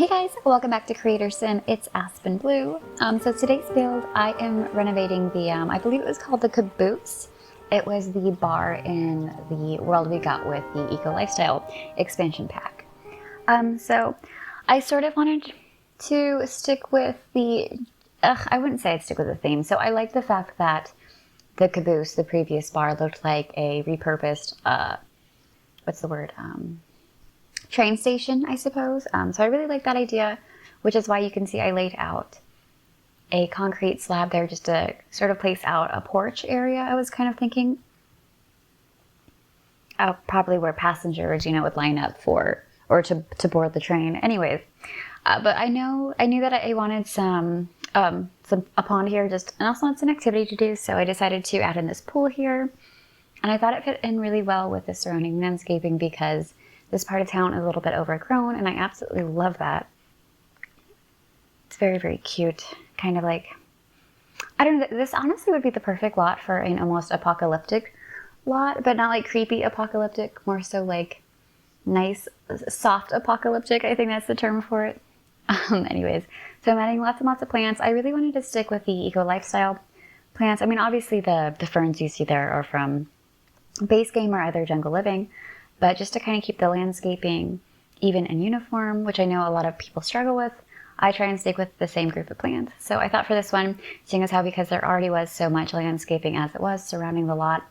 Hey guys, welcome back to CreatorSim. It's @SpenBlue. So today's build, I am renovating the, I believe it was called the Caboose. It was the bar in the world we got with the Eco Lifestyle expansion pack. So I sort of wanted to stick with the, I wouldn't say I'd stick with the theme. So I like the fact that the Caboose, the previous bar, looked like a repurposed, what's the word? Train station, I suppose. So I really like that idea, which is why you can see I laid out a concrete slab there just to sort of place out a porch area. I was kind of thinking probably where passengers, would line up for, or to board the train. Anyways, but I knew that I wanted some a pond here, and also wanted some activity to do. So I decided to add in this pool here, and I thought it fit in really well with the surrounding landscaping because this part of town is a little bit overgrown, and I absolutely love that. It's very, very cute. Kind of like, I don't know, this honestly would be the perfect lot for an almost apocalyptic lot, but not like creepy apocalyptic, more so like nice, soft apocalyptic. I think that's the term for it. Anyways, so I'm adding lots and lots of plants. I really wanted to stick with the Eco Lifestyle plants. I mean, obviously the ferns you see there are from base game or other Jungle Living, but just to kind of keep the landscaping even and uniform, which I know a lot of people struggle with, I try and stick with the same group of plants. So I thought for this one, seeing as how because there already was so much landscaping as it was surrounding the lot,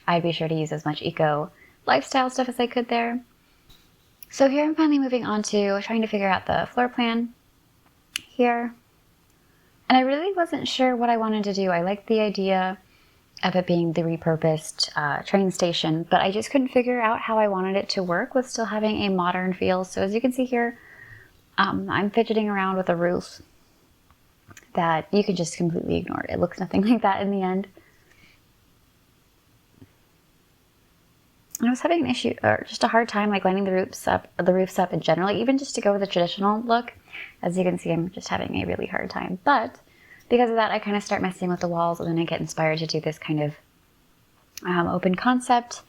I'd be sure to use as much eco lifestyle stuff as I could there. So here I'm finally moving on to trying to figure out the floor plan here. And I really wasn't sure what I wanted to do. I liked the idea of it being the repurposed train station, but I just couldn't figure out how I wanted it to work with still having a modern feel. So as you can see here, I'm fidgeting around with a roof that you can just completely ignore. It looks nothing like that in the end. And I was having an issue, or just a hard time, like lining the roofs up in general, even just to go with the traditional look. As you can see, I'm just having a really hard time, but because of that, I kind of start messing with the walls, and then I get inspired to do this kind of open concept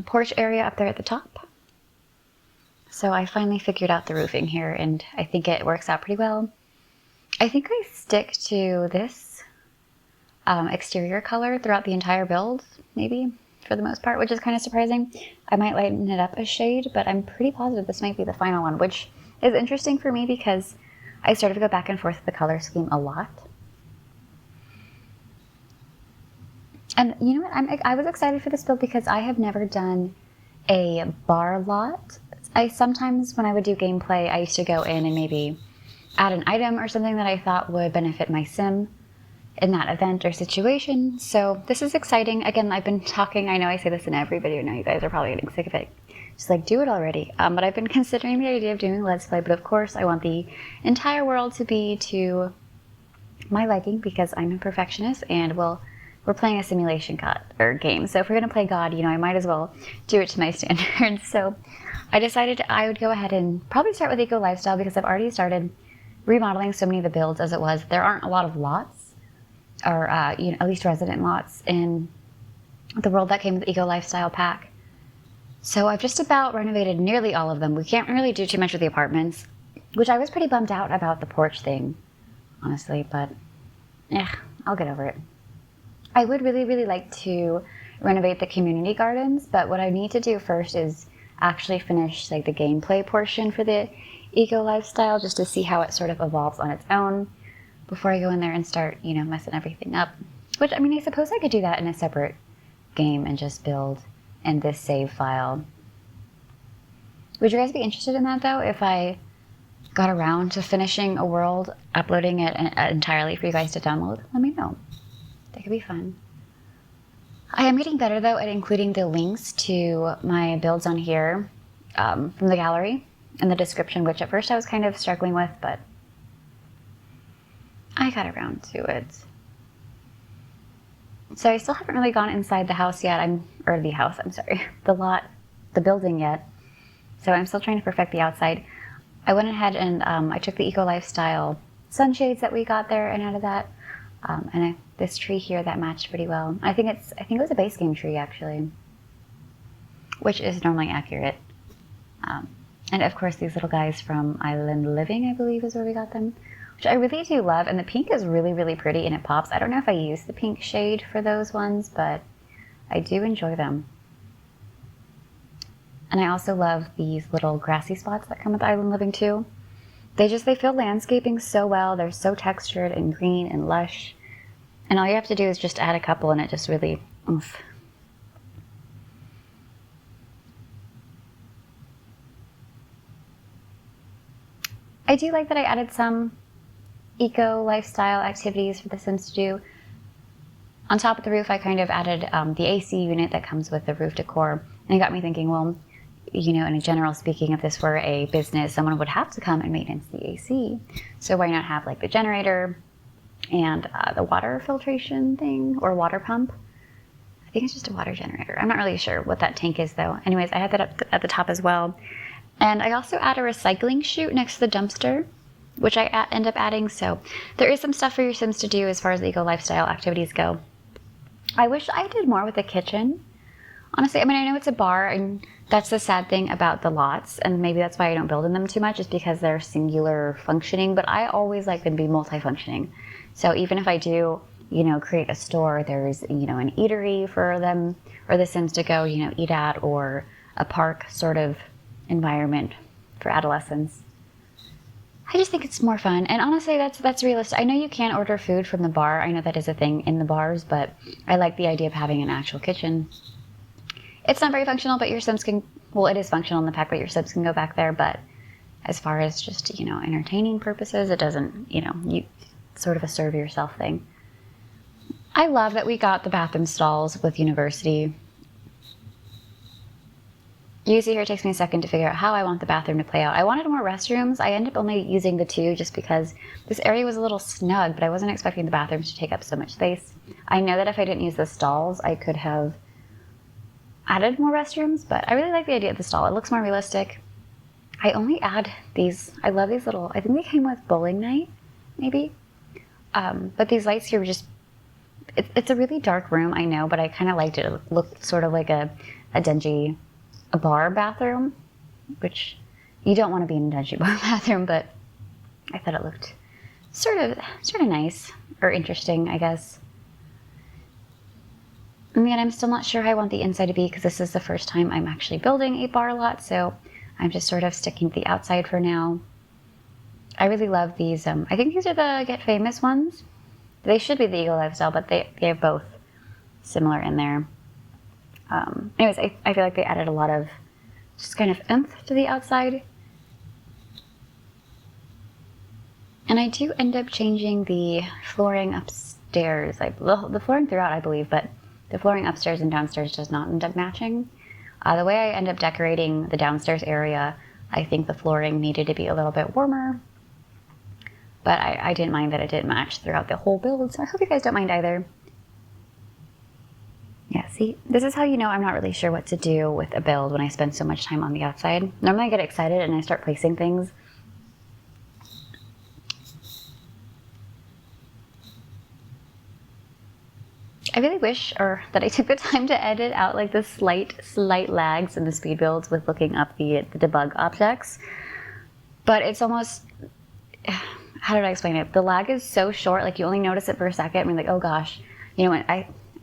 porch area up there at the top. So I finally figured out the roofing here, and I think it works out pretty well. I think I stick to this exterior color throughout the entire build, maybe, for the most part, which is kind of surprising. I might lighten it up a shade, but I'm pretty positive this might be the final one, which is interesting for me because I sort of go back and forth with the color scheme a lot. And you know what, I was excited for this build because I have never done a bar lot. Sometimes when I would do gameplay, I used to go in and maybe add an item or something that I thought would benefit my sim in that event or situation. So this is exciting. Again, I've been talking, I know I say this in every video now, you guys are probably getting sick of it. Just like, do it already. But I've been considering the idea of doing a Let's Play, but of course I want the entire world to be to my liking because I'm a perfectionist, and we're playing a simulation game. So if we're gonna play God, I might as well do it to my standards. So I decided I would go ahead and probably start with Eco Lifestyle because I've already started remodeling so many of the builds as it was. There aren't a lot of lots, or at least resident lots in the world that came with the Eco Lifestyle pack. So I've just about renovated nearly all of them. We can't really do too much with the apartments, which I was pretty bummed out about the porch thing, honestly, but I'll get over it. I would really, really like to renovate the community gardens, but what I need to do first is actually finish like the gameplay portion for the Eco Lifestyle, just to see how it sort of evolves on its own before I go in there and start, messing everything up. Which, I mean, I suppose I could do that in a separate game and just build in this save file. Would you guys be interested in that though, if I got around to finishing a world, uploading it entirely for you guys to download? Let me know. That could be fun. I am getting better though at including the links to my builds on here from the gallery in the description, which at first I was kind of struggling with, but I got around to it. So I still haven't really gone inside the house yet. The building yet. So I'm still trying to perfect the outside. I went ahead and I took the Eco Lifestyle sunshades that we got there and added that. This tree here that matched pretty well. I think it was a base game tree actually, which is normally accurate. And of course these little guys from Island Living, I believe is where we got them, which I really do love. And the pink is really, really pretty and it pops. I don't know if I use the pink shade for those ones, but I do enjoy them. And I also love these little grassy spots that come with Island Living too. They feel landscaping so well. They're so textured and green and lush. And all you have to do is just add a couple and it just really oomph. I do like that I added some eco lifestyle activities for the Sims to do. On top of the roof, I kind of added the AC unit that comes with the roof decor. And it got me thinking, well, you know, in a general speaking, if this were a business, someone would have to come and maintenance the AC. So why not have like the generator and the water filtration thing or water pump? I think it's just a water generator. I'm not really sure what that tank is though. Anyways, I had that up at the top as well. And I also add a recycling chute next to the dumpster, which I end up adding. So there is some stuff for your Sims to do as far as the eco lifestyle activities go. I wish I did more with the kitchen. Honestly, I mean, I know it's a bar, and that's the sad thing about the lots, and maybe that's why I don't build in them too much, is because they're singular functioning, but I always like them to be multifunctioning. So even if I do, you know, create a store, there's, you know, an eatery for them, or the Sims to go, you know, eat at, or a park sort of environment for adolescents. I just think it's more fun, and honestly, that's realistic. I know you can't order food from the bar. I know that is a thing in the bars, but I like the idea of having an actual kitchen. It's not very functional, but your Sims can, well, it is functional in the fact that your Sims can go back there, but as far as just, you know, entertaining purposes, it doesn't, you know, you sort of a serve yourself thing. I love that we got the bathroom stalls with University. You see here, it takes me a second to figure out how I want the bathroom to play out. I wanted more restrooms. I ended up only using the 2 just because this area was a little snug, but I wasn't expecting the bathrooms to take up so much space. I know that if I didn't use the stalls, I could have added more restrooms, but I really like the idea of the stall. It looks more realistic. I only add these, I love these little, I think they came with bowling night, maybe. But these lights here were just, it's a really dark room, I know, but I kind of liked it. It looked sort of like a dingy, a bar bathroom, which you don't want to be in a dingy bar bathroom, but I thought it looked sort of nice, or interesting, I guess. I mean, I'm still not sure how I want the inside to be because this is the first time I'm actually building a bar lot, so I'm just sort of sticking to the outside for now. I really love these. I think these are the Get Famous ones. They should be the Eagle Lifestyle, but they have both similar in there. Anyways, I feel like they added a lot of just kind of oomph to the outside. And I do end up changing the flooring upstairs. The flooring throughout, I believe, but the flooring upstairs and downstairs does not end up matching. The way I end up decorating the downstairs area, I think the flooring needed to be a little bit warmer. But I didn't mind that it didn't match throughout the whole build, so I hope you guys don't mind either. Yeah, see, this is how you know I'm not really sure what to do with a build when I spend so much time on the outside. Normally I get excited and I start placing things. I really wish that I took the time to edit out like the slight lags in the speed builds with looking up the debug objects. But it's almost, how did I explain it? The lag is so short, like you only notice it for a second and you're like, oh gosh. You know, when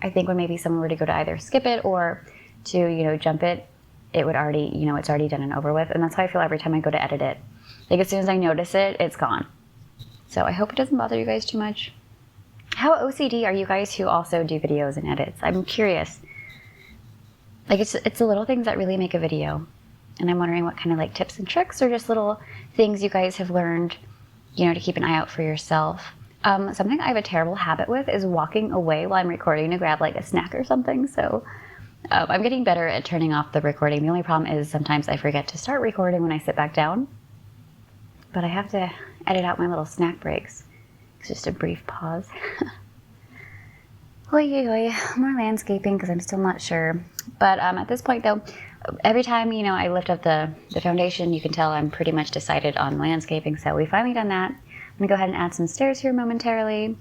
I think when maybe someone were to go to either skip it or to, you know, jump it, it would already, you know, it's already done and over with. And that's how I feel every time I go to edit it. Like as soon as I notice it, it's gone. So I hope it doesn't bother you guys too much. How OCD are you guys who also do videos and edits? I'm curious. Like it's the little things that really make a video. And I'm wondering what kind of like tips and tricks or just little things you guys have learned, you know, to keep an eye out for yourself. Something I have a terrible habit with is walking away while I'm recording to grab like a snack or something. So I'm getting better at turning off the recording. The only problem is sometimes I forget to start recording when I sit back down. But I have to edit out my little snack breaks. It's just a brief pause. Oy, more landscaping because I'm still not sure. But at this point though, every time, you know, I lift up the foundation, you can tell I'm pretty much decided on landscaping. So we've finally done that. I'm gonna go ahead and add some stairs here momentarily.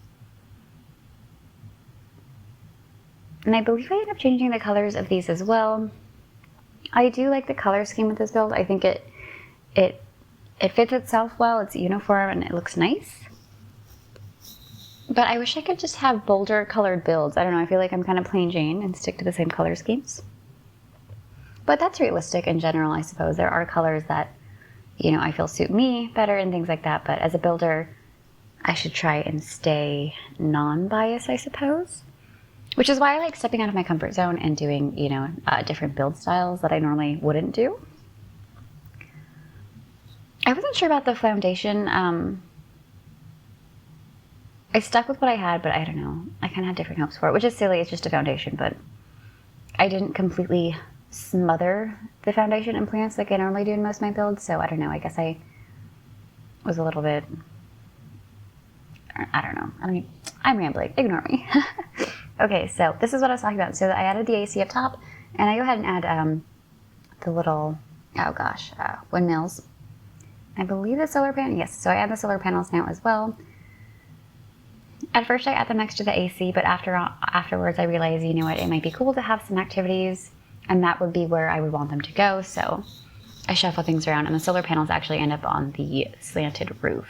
And I believe I ended up changing the colors of these as well. I do like the color scheme with this build. I think it it fits itself well, it's uniform, and it looks nice. But I wish I could just have bolder colored builds. I don't know, I feel like I'm kind of plain Jane and stick to the same color schemes. But that's realistic in general, I suppose. There are colors that, you know, I feel suit me better and things like that. But as a builder, I should try and stay non-biased, I suppose. Which is why I like stepping out of my comfort zone and doing, you know, different build styles that I normally wouldn't do. I wasn't sure about the foundation. I stuck with what I had, but I don't know. I kind of had different hopes for it, which is silly. It's just a foundation, but I didn't completely smother the foundation in plants like I normally do in most of my builds, so I don't know. I guess I was a little bit... I don't know. I'm rambling. Ignore me. Okay, so this is what I was talking about. So I added the AC up top, and I go ahead and add the little, windmills. I believe the solar panel, yes, so I add the solar panels now as well. At first I add them next to the AC, but afterwards I realized, you know what, it might be cool to have some activities, and that would be where I would want them to go, so I shuffle things around, and the solar panels actually end up on the slanted roof.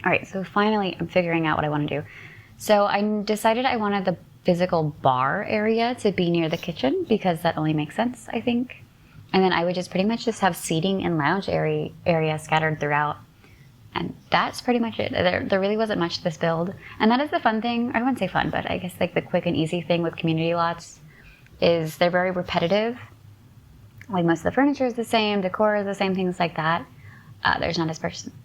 Alright, so finally I'm figuring out what I want to do. So I decided I wanted the physical bar area to be near the kitchen, because that only makes sense, I think. And then I would just pretty much just have seating and lounge area scattered throughout. And that's pretty much it. There really wasn't much to this build. And that is the fun thing. I wouldn't say fun, but I guess like the quick and easy thing with community lots is they're very repetitive. Like most of the furniture is the same, decor is the same, things like that. There's not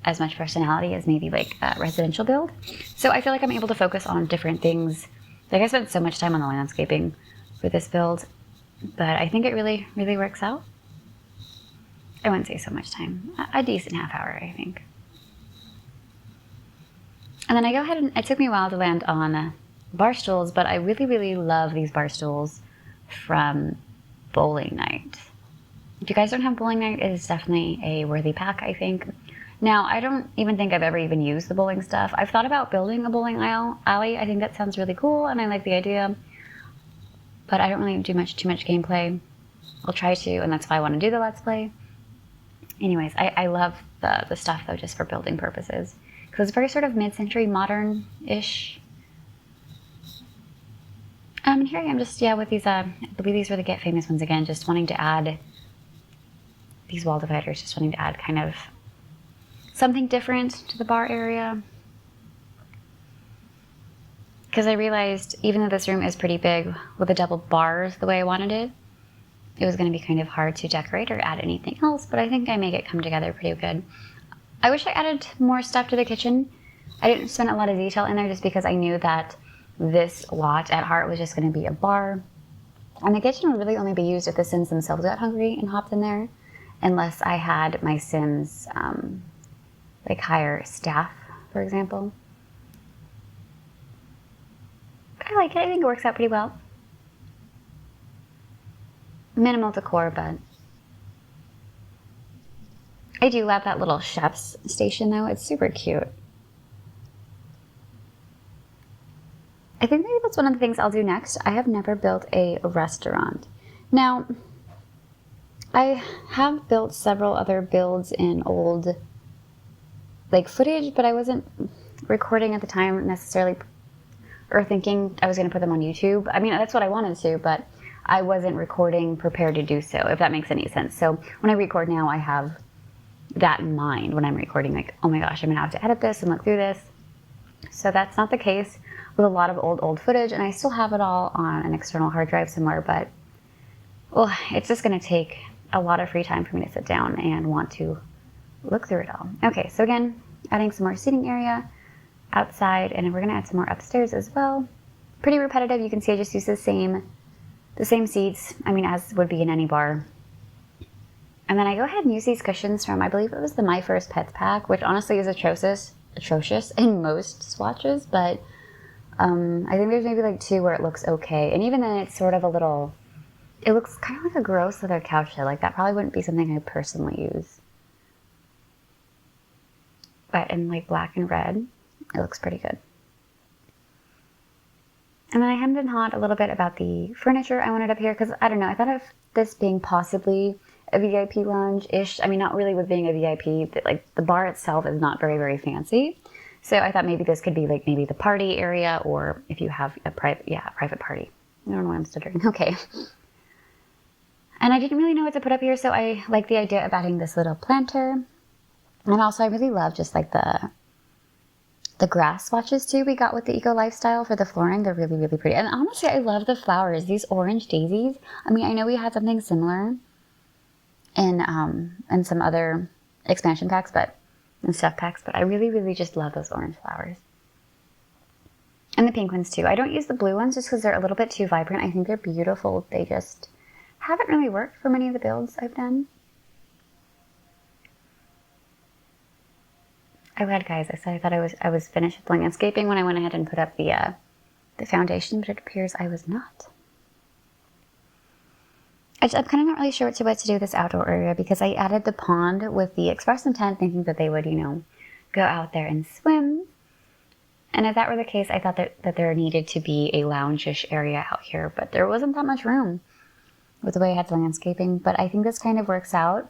as much personality as maybe like a residential build. So I feel like I'm able to focus on different things. Like I spent so much time on the landscaping for this build, but I think it really, really works out. I wouldn't say so much time. A decent half hour, I think. And then I go ahead and it took me a while to land on bar stools, but I really, really love these bar stools from Bowling Night. If you guys don't have Bowling Night, it is definitely a worthy pack, I think. Now, I don't even think I've ever even used the bowling stuff. I've thought about building a bowling alley. I think that sounds really cool, and I like the idea. But I don't really do too much gameplay. I'll try to, and that's why I want to do the Let's Play. Anyways, I love the stuff, though, just for building purposes. Because it's very sort of mid-century, modern-ish. And here I am just, with these, I believe these were the Get Famous ones again, just wanting to add these wall dividers, just wanting to add kind of something different to the bar area. Because I realized, even though this room is pretty big, with the double bars the way I wanted it, it was going to be kind of hard to decorate or add anything else, but I think I make it come together pretty good. I wish I added more stuff to the kitchen. I didn't spend a lot of detail in there just because I knew that this lot at heart was just going to be a bar. And the kitchen would really only be used if the Sims themselves got hungry and hopped in there, unless I had my Sims like hire staff, for example. I like it. I think it works out pretty well. Minimal decor, but I do love that little chef's station, though. It's super cute. I think maybe that's one of the things I'll do next. I have never built a restaurant. Now, I have built several other builds in old like footage, but I wasn't recording at the time necessarily, or thinking I was going to put them on YouTube. I mean, that's what I wanted to, but I wasn't recording prepared to do so, if that makes any sense. So when I record now, I have that in mind when I'm recording, like, oh my gosh, I'm gonna have to edit this and look through this. So that's not the case with a lot of old footage, and I still have it all on an external hard drive somewhere, but well, it's just gonna take a lot of free time for me to sit down and want to look through it all. Okay, so again, adding some more seating area outside, and we're gonna add some more upstairs as well. Pretty repetitive. You can see I just use the same seats, I mean, as would be in any bar. And then I go ahead and use these cushions from, I believe it was the My First Pets pack, which honestly is atrocious in most swatches, but I think there's maybe like 2 where it looks okay. And even then, it's sort of a little, it looks kind of like a gross leather couch head. Like that probably wouldn't be something I personally use. But in like black and red, it looks pretty good. And then I hemmed and hawed a little bit about the furniture I wanted up here, because I don't know, I thought of this being possibly a VIP lounge-ish. I mean, not really with being a VIP, but like the bar itself is not very, very fancy. So I thought maybe this could be like maybe the party area, or if you have a private party. I don't know why I'm stuttering. Okay. And I didn't really know what to put up here, so I like the idea of adding this little planter. And also I really love just like the grass swatches too we got with the Eco Lifestyle for the flooring. They're really, really pretty. And honestly, I love the flowers. These orange daisies. I mean, I know we had something similar in some other expansion packs, and stuff packs, but I really, really just love those orange flowers. And the pink ones too. I don't use the blue ones just because they're a little bit too vibrant. I think they're beautiful. They just haven't really worked for many of the builds I've done. I lied, guys. I said I thought I was finished with landscaping when I went ahead and put up the foundation, but it appears I was not. I'm kind of not really sure what to do with this outdoor area because I added the pond with the express intent thinking that they would, you know, go out there and swim. And if that were the case, I thought that there needed to be a lounge-ish area out here, but there wasn't that much room with the way I had the landscaping. But I think this kind of works out.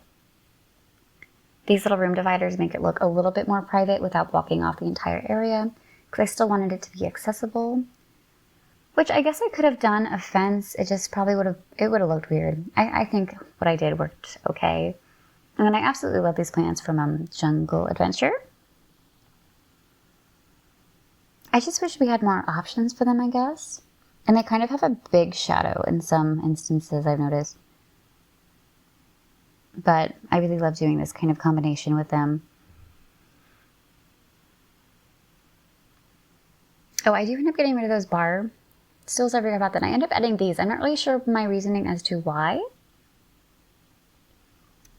These little room dividers make it look a little bit more private without blocking off the entire area, because I still wanted it to be accessible. Which I guess I could have done a fence. It just probably would have looked weird. I think what I did worked okay. And then I absolutely love these plants from Jungle Adventure. I just wish we had more options for them, I guess. And they kind of have a big shadow in some instances, I've noticed. But I really love doing this kind of combination with them. Oh, I do end up getting rid of those bar stools. I forgot about that. I end up adding these. I'm not really sure my reasoning as to why.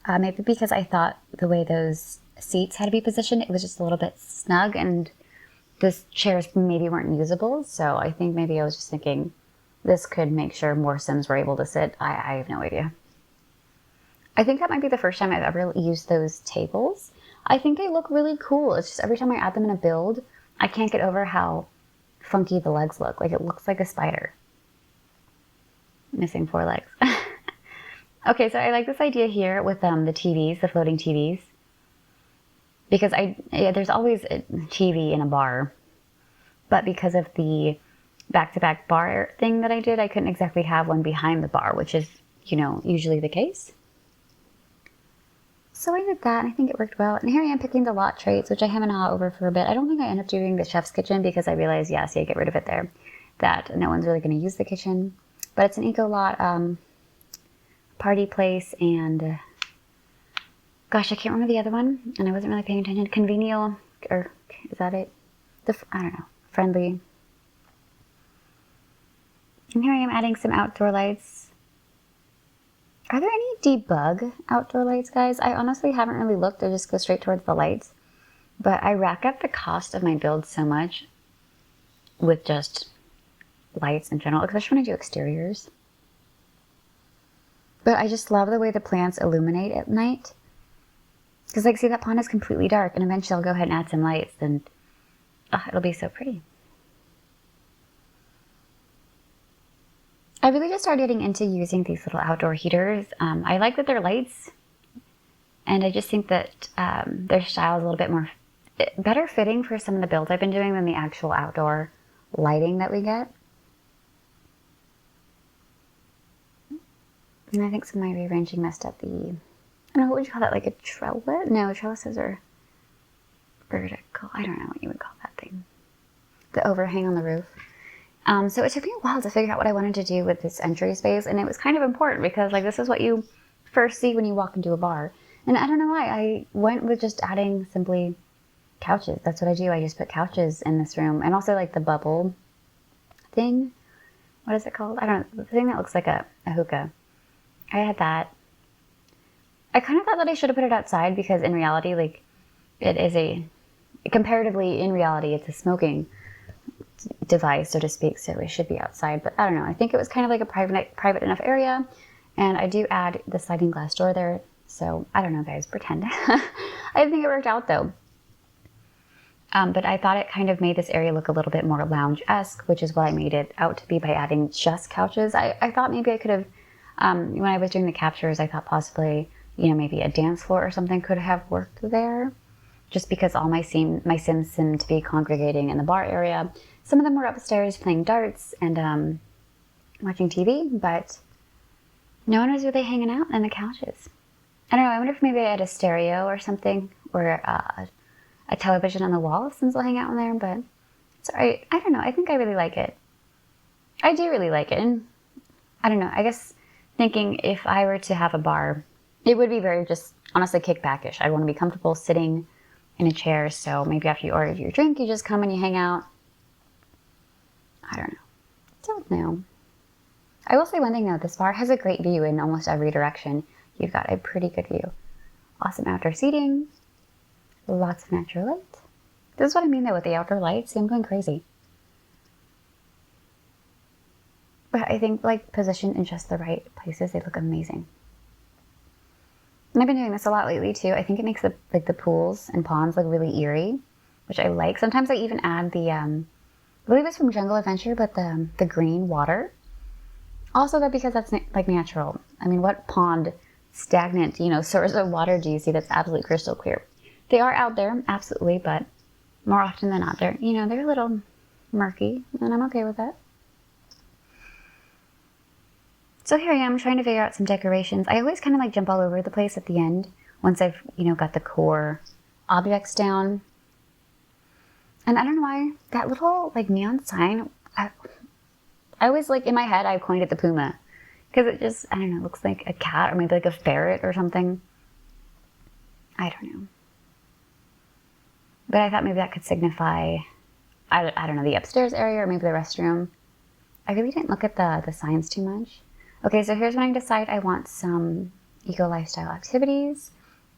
Maybe because I thought the way those seats had to be positioned, it was just a little bit snug, and the chairs maybe weren't usable. So I think maybe I was just thinking this could make sure more Sims were able to sit. I have no idea. I think that might be the first time I've ever used those tables. I think they look really cool. It's just every time I add them in a build, I can't get over how funky the legs look. Like, it looks like a spider. Missing 4 legs. Okay, so I like this idea here with the TVs, the floating TVs. Because there's always a TV in a bar. But because of the back-to-back bar thing that I did, I couldn't exactly have one behind the bar, which is, you know, usually the case. So I did that, and I think it worked well. And here I am picking the lot traits, which I haven't hauled over for a bit. I don't think I end up doing the chef's kitchen because I realized, yeah, see, I get rid of it there, that no one's really going to use the kitchen. But it's an eco lot, party place, and gosh, I can't remember the other one, and I wasn't really paying attention. Convenial, or is that it? I don't know, friendly. And here I am adding some outdoor lights. Are there any debug outdoor lights, guys? I honestly haven't really looked. I just go straight towards the lights. But I rack up the cost of my build so much with just lights in general, especially when I do exteriors. But I just love the way the plants illuminate at night. Because, like, see, that pond is completely dark, and eventually I'll go ahead and add some lights, and it'll be so pretty. I really just started getting into using these little outdoor heaters. I like that they're lights, and I just think that their style is a little bit more better fitting for some of the builds I've been doing than the actual outdoor lighting that we get. And I think some of my rearranging messed up the, I don't know, what would you call that, like a trellis? No, trellises are vertical. I don't know what you would call that thing. The overhang on the roof. So it took me a while to figure out what I wanted to do with this entry space, and it was kind of important because, like, this is what you first see when you walk into a bar. And I don't know why, I went with just adding simply couches. That's what I do. I just put couches in this room, and also like the bubble thing. What is it called? I don't know. The thing that looks like a hookah. I had that. I kind of thought that I should have put it outside because in reality, like, it is comparatively, in reality, it's a smoking device, so to speak, so it should be outside. But I don't know. I think it was kind of like a private enough area, and I do add the sliding glass door there. So I don't know, guys. Pretend. I think it worked out though. But I thought it kind of made this area look a little bit more lounge-esque, which is what I made it out to be by adding just couches. I thought maybe I could have When I was doing the captures, I thought possibly, maybe a dance floor or something could have worked there, just because all my Sims seemed to be congregating in the bar area. Some of them were upstairs playing darts and watching TV, but no one was really hanging out on the couches. I don't know, I wonder if maybe I had a stereo or something, or a television on the wall, Sims will hang out in there, but it's alright. I don't know, I think I really like it. I do really like it, and I don't know, I guess thinking if I were to have a bar, it would be very just honestly kickbackish. I want to be comfortable sitting in a chair, so maybe after you order your drink, you just come and you hang out. I don't know. I will say one thing though, this bar has a great view in almost every direction. You've got a pretty good view. Awesome outdoor seating, lots of natural light. This is what I mean though with the outdoor lights. See, I'm going crazy. But I think like positioned in just the right places, they look amazing. And I've been doing this a lot lately too. I think it makes the pools and ponds look really eerie, which I like. Sometimes I even add the, I believe it's from Jungle Adventure, but the green water. Also that because that's like natural. I mean, what pond, stagnant, source of water do you see that's absolutely crystal clear? They are out there, absolutely, but more often than not, they're a little murky, and I'm okay with that. So here I am trying to figure out some decorations. I always kind of like jump all over the place at the end once I've, got the core objects down. And I don't know why, that little like neon sign, I always like in my head, I coined it the puma. Because it just, I don't know, looks like a cat or maybe like a ferret or something. I don't know. But I thought maybe that could signify, I don't know, the upstairs area or maybe the restroom. I really didn't look at the signs too much. Okay, so here's when I decide I want some eco-lifestyle activities,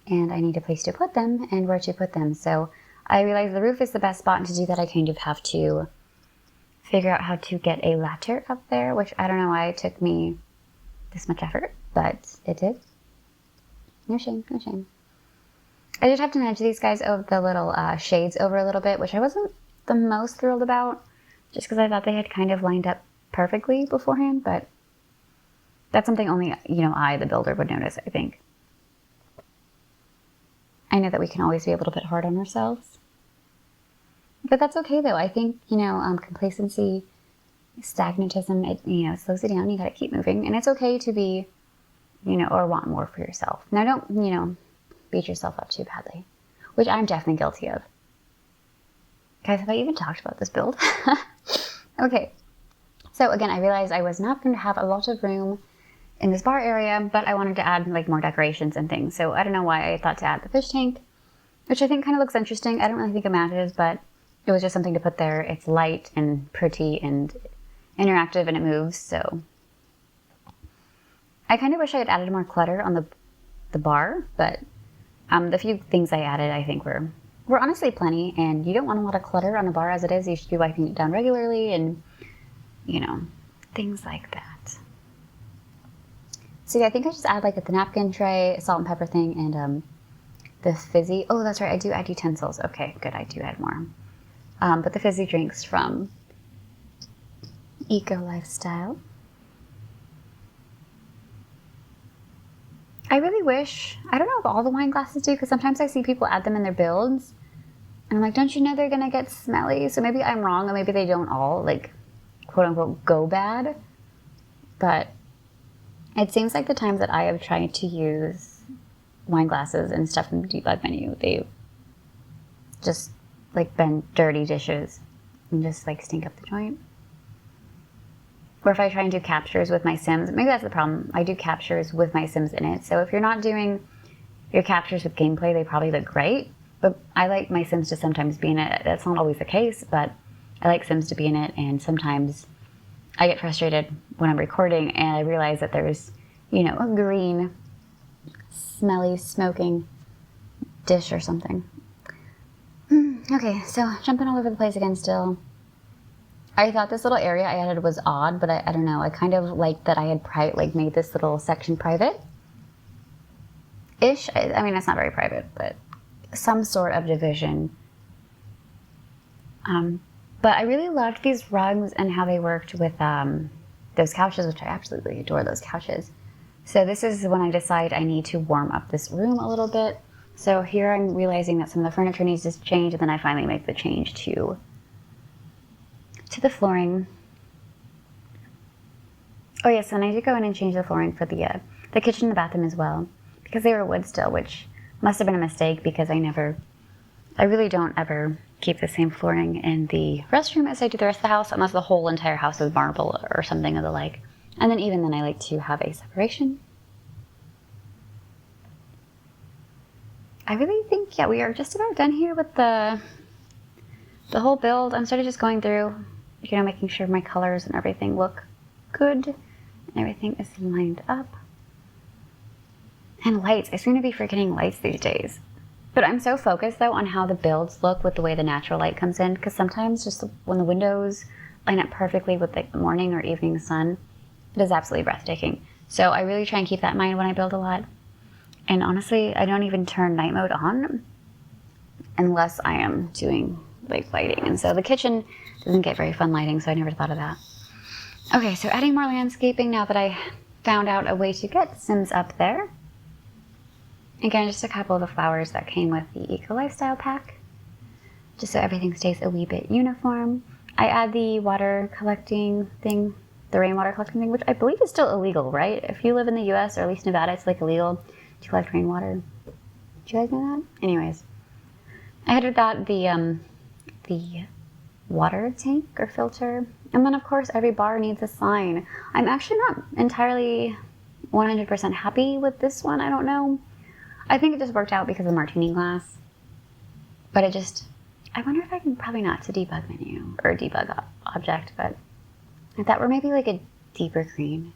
and I need a place to put them and where to put them. So I realized the roof is the best spot, and to do that I kind of have to figure out how to get a ladder up there, which I don't know why it took me this much effort, but it did. No shame, no shame. I did have to nudge these guys over the little shades over a little bit, which I wasn't the most thrilled about, just because I thought they had kind of lined up perfectly beforehand, but that's something only, I, the builder, would notice, I think. I know that we can always be a little bit hard on ourselves. But that's okay, though. I think, complacency, stagnatism, it slows it down. You gotta keep moving. And it's okay to be, or want more for yourself. Now, don't, beat yourself up too badly, which I'm definitely guilty of. Guys, have I even talked about this build? Okay. So, again, I realized I was not going to have a lot of room in this bar area, but I wanted to add like more decorations and things. So I don't know why I thought to add the fish tank, which I think kind of looks interesting. I don't really think it matches, but it was just something to put there. It's light and pretty and interactive and it moves, so. I kind of wish I had added more clutter on the bar, but the few things I added I think were honestly plenty, and you don't want a lot of clutter on a bar as it is. You should be wiping it down regularly and, things like that. So yeah, I think I just add like the napkin tray, salt and pepper thing, and the fizzy. Oh, that's right, I do add utensils. Okay, good, I do add more. But the fizzy drinks from Eco Lifestyle. I really wish, I don't know if all the wine glasses do, because sometimes I see people add them in their builds, and I'm like, don't you know they're gonna get smelly? So maybe I'm wrong, or maybe they don't all, like, quote unquote, go bad. But it seems like the times that I have tried to use wine glasses and stuff in the debug menu, they've just like been dirty dishes and just like stink up the joint. Or if I try and do captures with my Sims, maybe that's the problem. I do captures with my Sims in it. So if you're not doing your captures with gameplay, they probably look great. But I like my Sims to sometimes be in it. That's not always the case, but I like Sims to be in it. And sometimes I get frustrated when I'm recording and I realize that there's, a green, smelly, smoking dish or something. Okay, so jumping all over the place again still. I thought this little area I added was odd, but I don't know. I kind of liked that I had made this little section private-ish. I mean, it's not very private, but some sort of division. But I really loved these rugs and how they worked with those couches, which I absolutely adore those couches. So this is when I decide I need to warm up this room a little bit. So here I'm realizing that some of the furniture needs to change, and then I finally make the change to the flooring. Oh yes, and I did go in and change the flooring for the kitchen and the bathroom as well, because they were wood still, which must have been a mistake because I really don't ever keep the same flooring in the restroom as I do the rest of the house, unless the whole entire house is marble or something of the like. And then even then I like to have a separation. I really think, yeah, we are just about done here with the whole build. I'm sort of just going through, you know, making sure my colors and everything look good and everything is lined up. And lights, I seem to be forgetting lights these days. But I'm so focused though on how the builds look with the way the natural light comes in, because sometimes just when the windows line up perfectly with the morning or evening sun, it is absolutely breathtaking. So I really try and keep that in mind when I build a lot. And honestly, I don't even turn night mode on unless I am doing like lighting. And so the kitchen doesn't get very fun lighting, so I never thought of that. Okay, so adding more landscaping now that I found out a way to get Sims up there. Again, just a couple of the flowers that came with the Eco Lifestyle pack, just so everything stays a wee bit uniform. I add the water collecting thing, the rainwater collecting thing, which I believe is still illegal, right? If you live in the US or at least Nevada, it's like illegal to collect rainwater. Did you guys know that? Anyways, I added that, the water tank or filter. And then of course every bar needs a sign. I'm actually not entirely 100% happy with this one, I don't know. I think it just worked out because of the martini glass. But I wonder if I can, probably not to debug menu or debug object, but if that were maybe like a deeper green,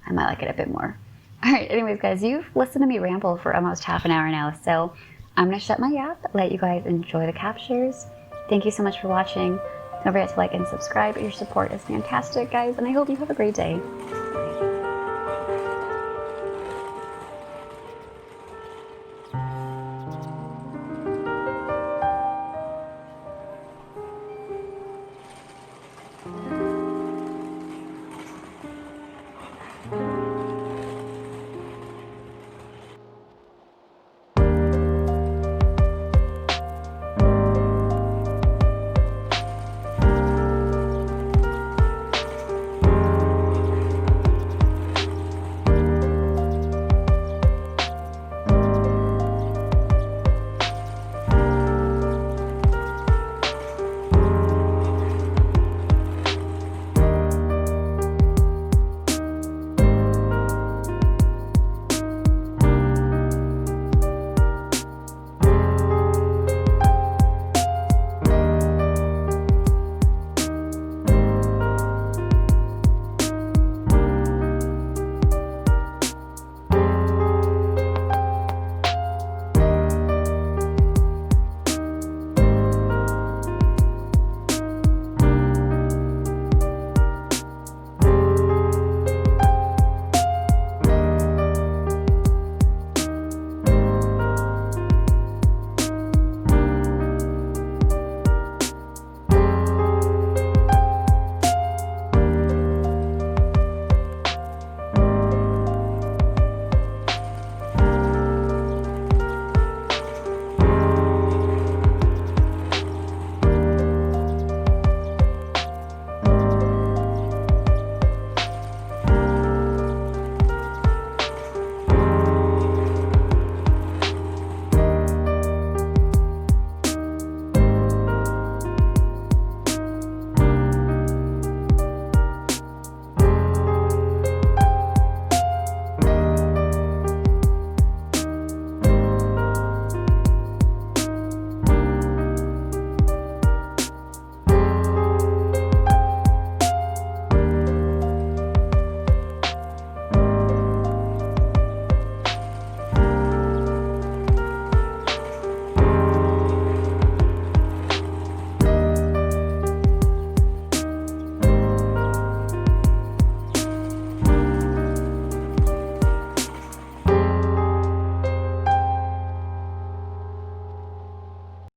I might like it a bit more. All right, anyways guys, you've listened to me ramble for almost half an hour now, so I'm gonna shut my yap, let you guys enjoy the captures. Thank you so much for watching. Don't forget to like and subscribe. Your support is fantastic, guys, and I hope you have a great day. Bye.